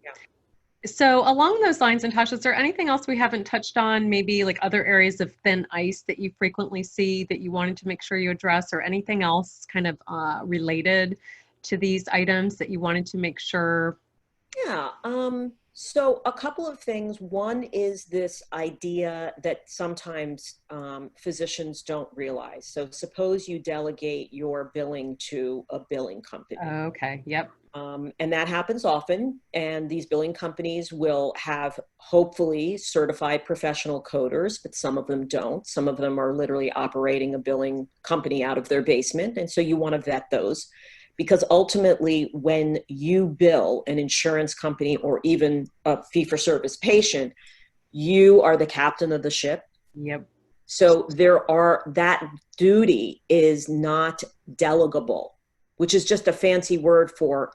Yeah. So along those lines, Natasha, is there anything else we haven't touched on? Maybe like other areas of thin ice that you frequently see that you wanted to make sure you address, or anything else kind of related to these items that you wanted to make sure? Yeah. So a couple of things. One is this idea that sometimes physicians don't realize. So suppose you delegate your billing to a billing company. Okay. Yep. And that happens often. And these billing companies will have hopefully certified professional coders, but some of them don't. Some of them are literally operating a billing company out of their basement. And so you want to vet those, because ultimately when you bill an insurance company or even a fee-for-service patient, you are the captain of the ship. Yep. So that duty is not delegable, which is just a fancy word for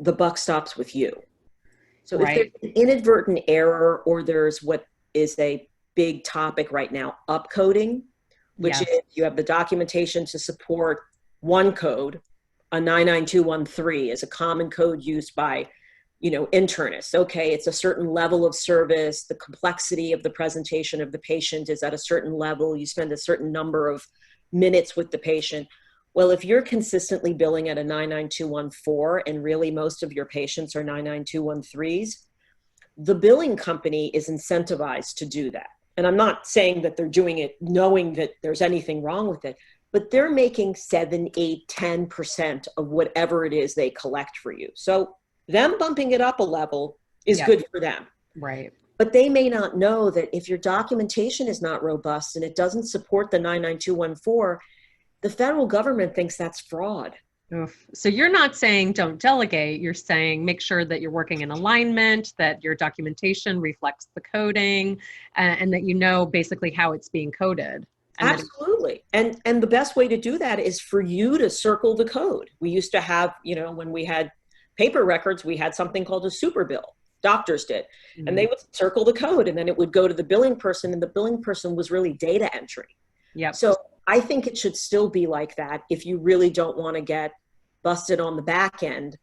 the buck stops with you. So if there's an inadvertent error, or there's what is a big topic right now, upcoding, which is you have the documentation to support one code, a 99213 is a common code used by, internists. Okay, it's a certain level of service. The complexity of the presentation of the patient is at a certain level. You spend a certain number of minutes with the patient. Well, if you're consistently billing at a 99214 and really most of your patients are 99213s, the billing company is incentivized to do that. And I'm not saying that they're doing it knowing that there's anything wrong with it, but they're making 7, 8, 10% of whatever it is they collect for you. So them bumping it up a level is good for them. Right. But they may not know that if your documentation is not robust and it doesn't support the 99214, the federal government thinks that's fraud. Oof. So you're not saying don't delegate, you're saying make sure that you're working in alignment, that your documentation reflects the coding, and that you know basically how it's being coded. Absolutely. And the best way to do that is for you to circle the code. We used to have, when we had paper records, we had something called a super bill. Doctors did. And they would circle the code, and then it would go to the billing person, and the billing person was really data entry. Yep. So I think it should still be like that if you really don't want to get busted on the back end,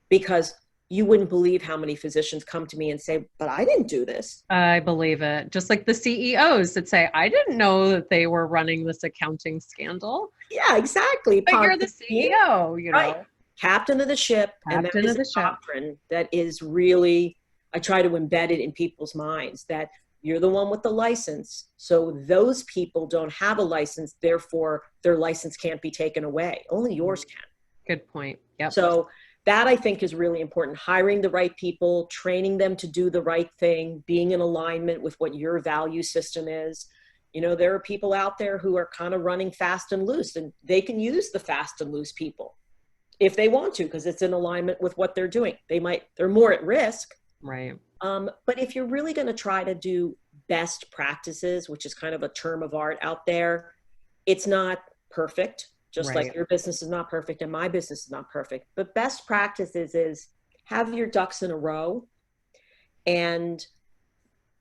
because you wouldn't believe how many physicians come to me and say, but I didn't do this. I believe it. Just like the CEOs that say, I didn't know that they were running this accounting scandal. Yeah, exactly. But you're the CEO, right. Captain of the ship. Captain of the ship. Doctrine that is really, I try to embed it in people's minds, that you're the one with the license. So those people don't have a license. Therefore, their license can't be taken away. Only yours can. Good point. Yep. So that I think is really important. Hiring the right people, training them to do the right thing, being in alignment with what your value system is. There are people out there who are kind of running fast and loose, and they can use the fast and loose people if they want to, because it's in alignment with what they're doing. They're more at risk. Right. But if you're really going to try to do best practices, which is kind of a term of art out there, it's not perfect, just like your business is not perfect and my business is not perfect. But best practices is have your ducks in a row and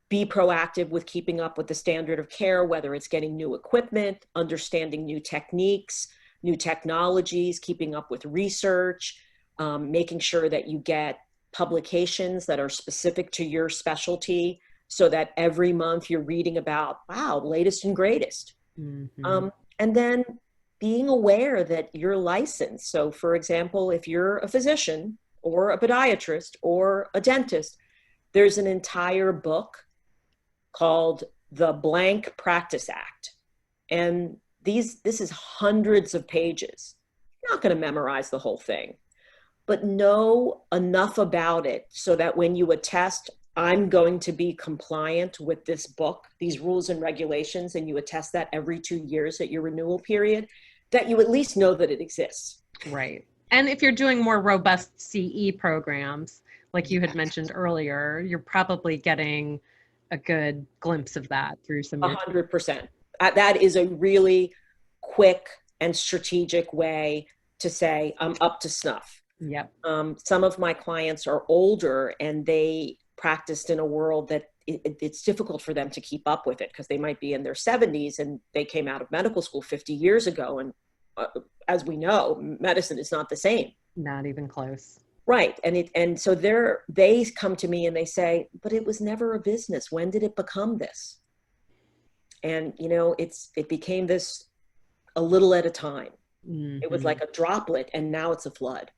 be proactive with keeping up with the standard of care, whether it's getting new equipment, understanding new techniques, new technologies, keeping up with research, making sure that you get publications that are specific to your specialty, so that every month you're reading about, wow, latest and greatest. And then being aware that you're licensed. So for example, if you're a physician or a podiatrist or a dentist, there's an entire book called the Blank Practice Act. And this is hundreds of pages. You're not going to memorize the whole thing, but know enough about it so that when you attest, I'm going to be compliant with this book, these rules and regulations, and you attest that every 2 years at your renewal period, that you at least know that it exists. Right. And if you're doing more robust CE programs, like you had mentioned earlier, you're probably getting a good glimpse of that through some 100%. That is a really quick and strategic way to say, I'm up to snuff. Yep. Some of my clients are older and they practiced in a world that it's difficult for them to keep up with it, because they might be in their 70s and they came out of medical school 50 years ago. And as we know, medicine is not the same. Not even close. Right. And so they come to me and they say, but it was never a business. When did it become this? And, it became this a little at a time. It was like a droplet and now it's a flood.